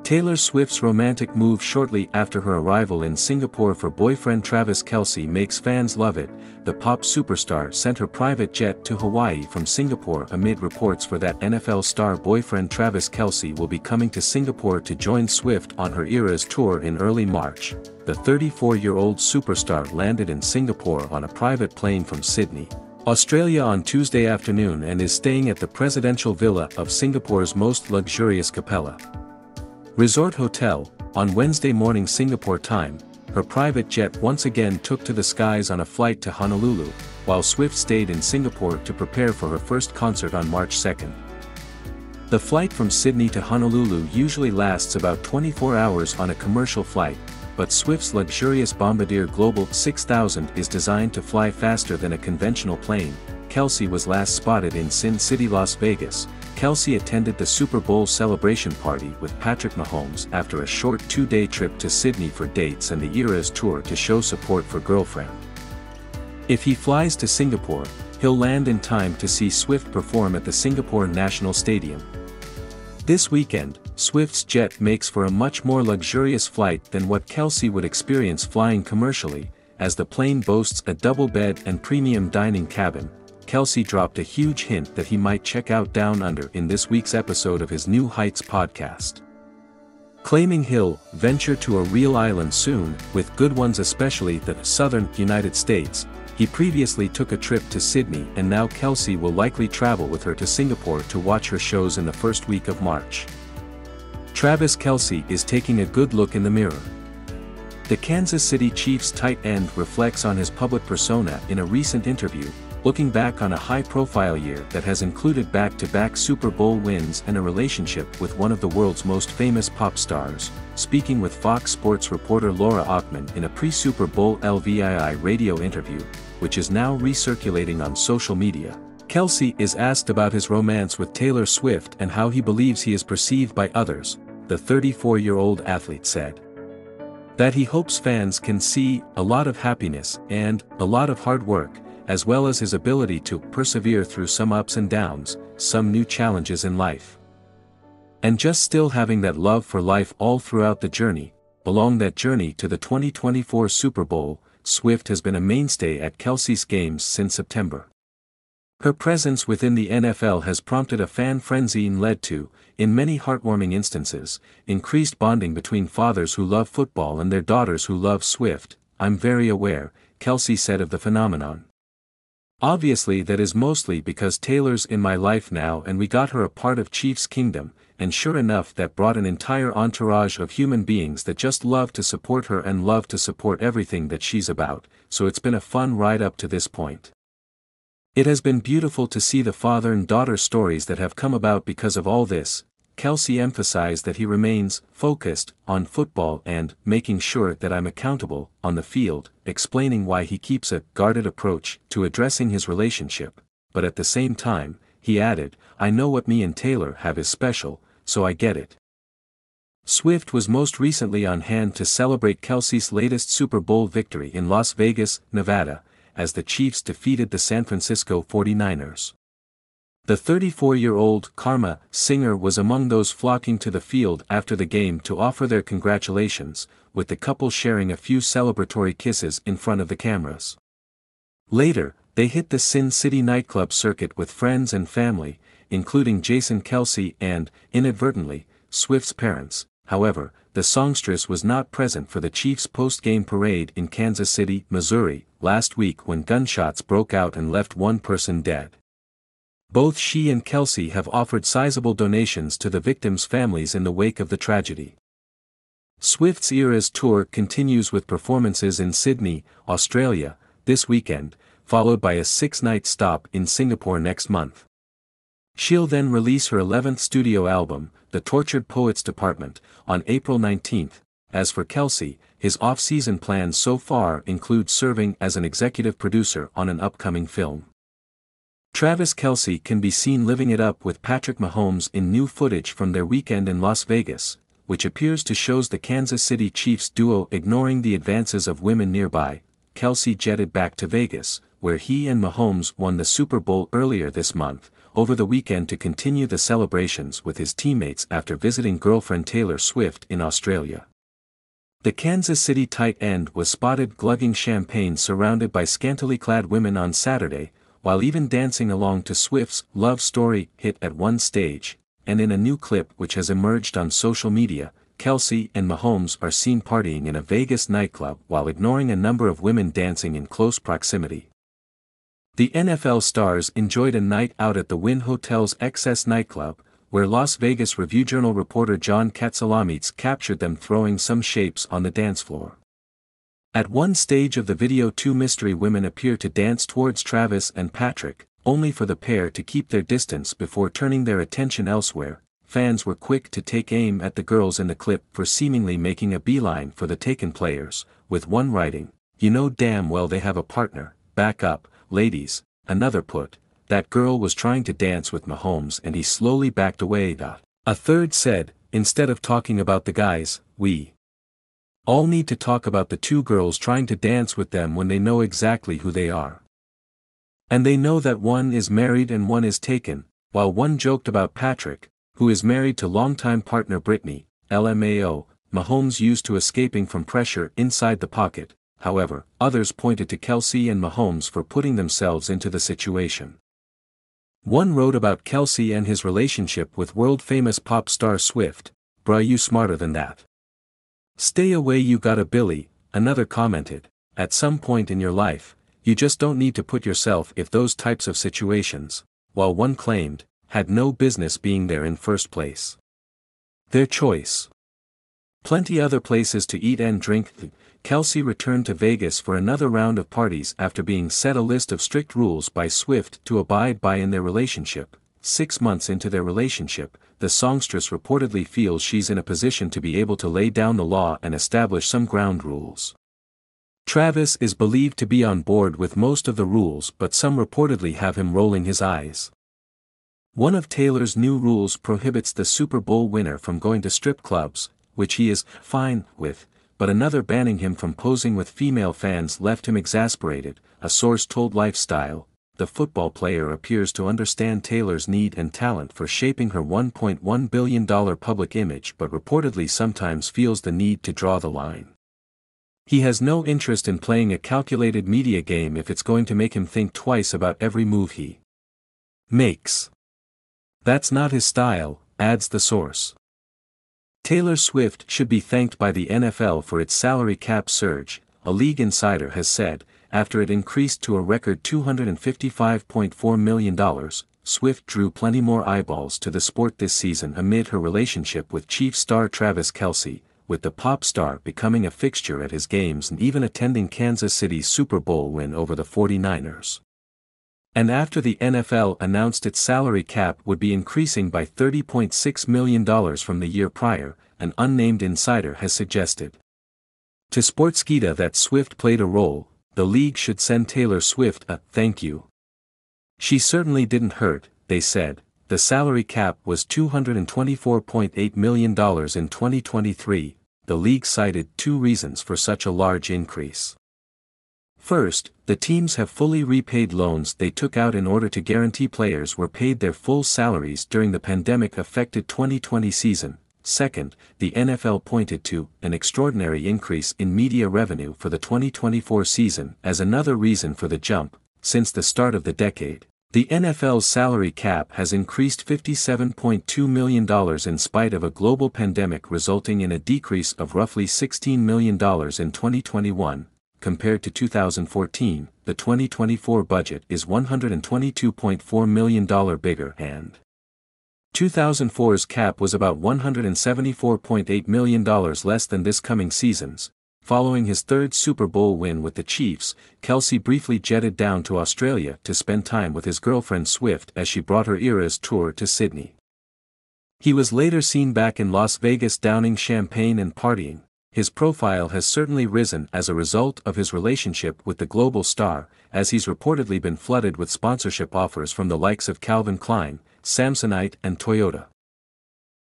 Taylor Swift's romantic move shortly after her arrival in Singapore for boyfriend Travis Kelce makes fans love it. The pop superstar sent her private jet to Hawaii from Singapore amid reports for that NFL star boyfriend Travis Kelce will be coming to Singapore to join Swift on her Eras tour in early March. The 34-year-old superstar landed in Singapore on a private plane from Sydney, Australia on Tuesday afternoon and is staying at the presidential villa of Singapore's most luxurious Capella Resort Hotel. On Wednesday morning Singapore time, her private jet once again took to the skies on a flight to Honolulu, while Swift stayed in Singapore to prepare for her first concert on March 2. The flight from Sydney to Honolulu usually lasts about 24 hours on a commercial flight, but Swift's luxurious Bombardier Global 6000 is designed to fly faster than a conventional plane. Kelce was last spotted in Sin City, Las Vegas. Kelce attended the Super Bowl celebration party with Patrick Mahomes after a short 2-day trip to Sydney for dates and the Eras tour to show support for girlfriend. If he flies to Singapore, he'll land in time to see Swift perform at the Singapore National Stadium. This weekend, Swift's jet makes for a much more luxurious flight than what Kelce would experience flying commercially, as the plane boasts a double bed and premium dining cabin. Kelce dropped a huge hint that he might check out Down Under in this week's episode of his New Heights podcast. Claiming he'll venture to a real island soon, with good ones especially the southern United States, he previously took a trip to Sydney and now Kelce will likely travel with her to Singapore to watch her shows in the first week of March. Travis Kelce is taking a good look in the mirror. The Kansas City Chiefs tight end reflects on his public persona in a recent interview, looking back on a high-profile year that has included back-to-back Super Bowl wins and a relationship with one of the world's most famous pop stars. Speaking with Fox Sports reporter Laura Ockman in a pre-Super Bowl LVII radio interview, which is now recirculating on social media, Kelce is asked about his romance with Taylor Swift and how he believes he is perceived by others. The 34-year-old athlete said that he hopes fans can see a lot of happiness and a lot of hard work, as well as his ability to persevere through some ups and downs, some new challenges in life. And just still having that love for life all throughout the journey. Along that journey to the 2024 Super Bowl, Swift has been a mainstay at Kelce's games since September. Her presence within the NFL has prompted a fan frenzy and led to, in many heartwarming instances, increased bonding between fathers who love football and their daughters who love Swift. "I'm very aware," Kelce said of the phenomenon. "Obviously that is mostly because Taylor's in my life now and we got her a part of Chiefs Kingdom, and sure enough that brought an entire entourage of human beings that just love to support her and love to support everything that she's about, so it's been a fun ride up to this point. It has been beautiful to see the father and daughter stories that have come about because of all this." Kelce emphasized that he remains focused on football and making sure that I'm accountable on the field, explaining why he keeps a guarded approach to addressing his relationship, but at the same time, he added, "I know what me and Taylor have is special, so I get it." Swift was most recently on hand to celebrate Kelce's latest Super Bowl victory in Las Vegas, Nevada, as the Chiefs defeated the San Francisco 49ers. The 34-year-old Karma singer was among those flocking to the field after the game to offer their congratulations, with the couple sharing a few celebratory kisses in front of the cameras. Later, they hit the Sin City nightclub circuit with friends and family, including Jason Kelce and, inadvertently, Swift's parents. However, the songstress was not present for the Chiefs' post-game parade in Kansas City, Missouri, last week when gunshots broke out and left one person dead. Both she and Kelce have offered sizable donations to the victims' families in the wake of the tragedy. Swift's Eras tour continues with performances in Sydney, Australia, this weekend, followed by a 6-night stop in Singapore next month. She'll then release her 11th studio album, The Tortured Poets Department, on April 19. As for Kelce, his off-season plans so far include serving as an executive producer on an upcoming film. Travis Kelce can be seen living it up with Patrick Mahomes in new footage from their weekend in Las Vegas, which appears to show the Kansas City Chiefs duo ignoring the advances of women nearby. Kelce jetted back to Vegas, where he and Mahomes won the Super Bowl earlier this month, over the weekend to continue the celebrations with his teammates after visiting girlfriend Taylor Swift in Australia. The Kansas City tight end was spotted glugging champagne surrounded by scantily clad women on Saturday, while even dancing along to Swift's Love Story hit at one stage, and in a new clip which has emerged on social media, Kelce and Mahomes are seen partying in a Vegas nightclub while ignoring a number of women dancing in close proximity. The NFL stars enjoyed a night out at the Wynn Hotel's XS nightclub, where Las Vegas Review-Journal reporter John Katsalamitz captured them throwing some shapes on the dance floor. At one stage of the video, two mystery women appear to dance towards Travis and Patrick, only for the pair to keep their distance before turning their attention elsewhere. Fans were quick to take aim at the girls in the clip for seemingly making a beeline for the taken players, with one writing, "You know damn well they have a partner, back up, ladies," another put, "That girl was trying to dance with Mahomes and he slowly backed away." A third said, "Instead of talking about the guys, we all need to talk about the two girls trying to dance with them when they know exactly who they are. And they know that one is married and one is taken," while one joked about Patrick, who is married to longtime partner Brittany, LMAO, Mahomes used to escaping from pressure inside the pocket. However, others pointed to Kelce and Mahomes for putting themselves into the situation. One wrote about Kelce and his relationship with world-famous pop star Swift, "Bruh, you smarter than that. Stay away, you got a Billy," another commented, "At some point in your life, you just don't need to put yourself in those types of situations," while one claimed, "Had no business being there in first place. Their choice. Plenty other places to eat and drink." Kelce returned to Vegas for another round of parties after being set a list of strict rules by Swift to abide by in their relationship. 6 months into their relationship, the songstress reportedly feels she's in a position to be able to lay down the law and establish some ground rules. Travis is believed to be on board with most of the rules, but some reportedly have him rolling his eyes. One of Taylor's new rules prohibits the Super Bowl winner from going to strip clubs, which he is fine with, but another banning him from posing with female fans left him exasperated, a source told Lifestyle. The football player appears to understand Taylor's need and talent for shaping her $1.1 billion public image, but reportedly sometimes feels the need to draw the line. He has no interest in playing a calculated media game if it's going to make him think twice about every move he makes. That's not his style, adds the source. Taylor Swift should be thanked by the NFL for its salary cap surge, a league insider has said, after it increased to a record $255.4 million. Swift drew plenty more eyeballs to the sport this season amid her relationship with Chiefs star Travis Kelce, with the pop star becoming a fixture at his games and even attending Kansas City's Super Bowl win over the 49ers. And after the NFL announced its salary cap would be increasing by $30.6 million from the year prior, an unnamed insider has suggested to Sportskeeda that Swift played a role. The league should send Taylor Swift a thank you. She certainly didn't hurt, they said. The salary cap was $224.8 million in 2023. The league cited 2 reasons for such a large increase. First, the teams have fully repaid loans they took out in order to guarantee players were paid their full salaries during the pandemic-affected 2020 season. Second, the NFL pointed to an extraordinary increase in media revenue for the 2024 season as another reason for the jump. Since the start of the decade, the NFL's salary cap has increased $57.2 million in spite of a global pandemic, resulting in a decrease of roughly $16 million in 2021. Compared to 2014, the 2024 budget is $122.4 million bigger, and 2004's cap was about $174.8 million less than this coming season's. Following his 3rd Super Bowl win with the Chiefs, Kelce briefly jetted down to Australia to spend time with his girlfriend Swift as she brought her Eras tour to Sydney. He was later seen back in Las Vegas downing champagne and partying. His profile has certainly risen as a result of his relationship with the global star, as he's reportedly been flooded with sponsorship offers from the likes of Calvin Klein, Samsonite and Toyota.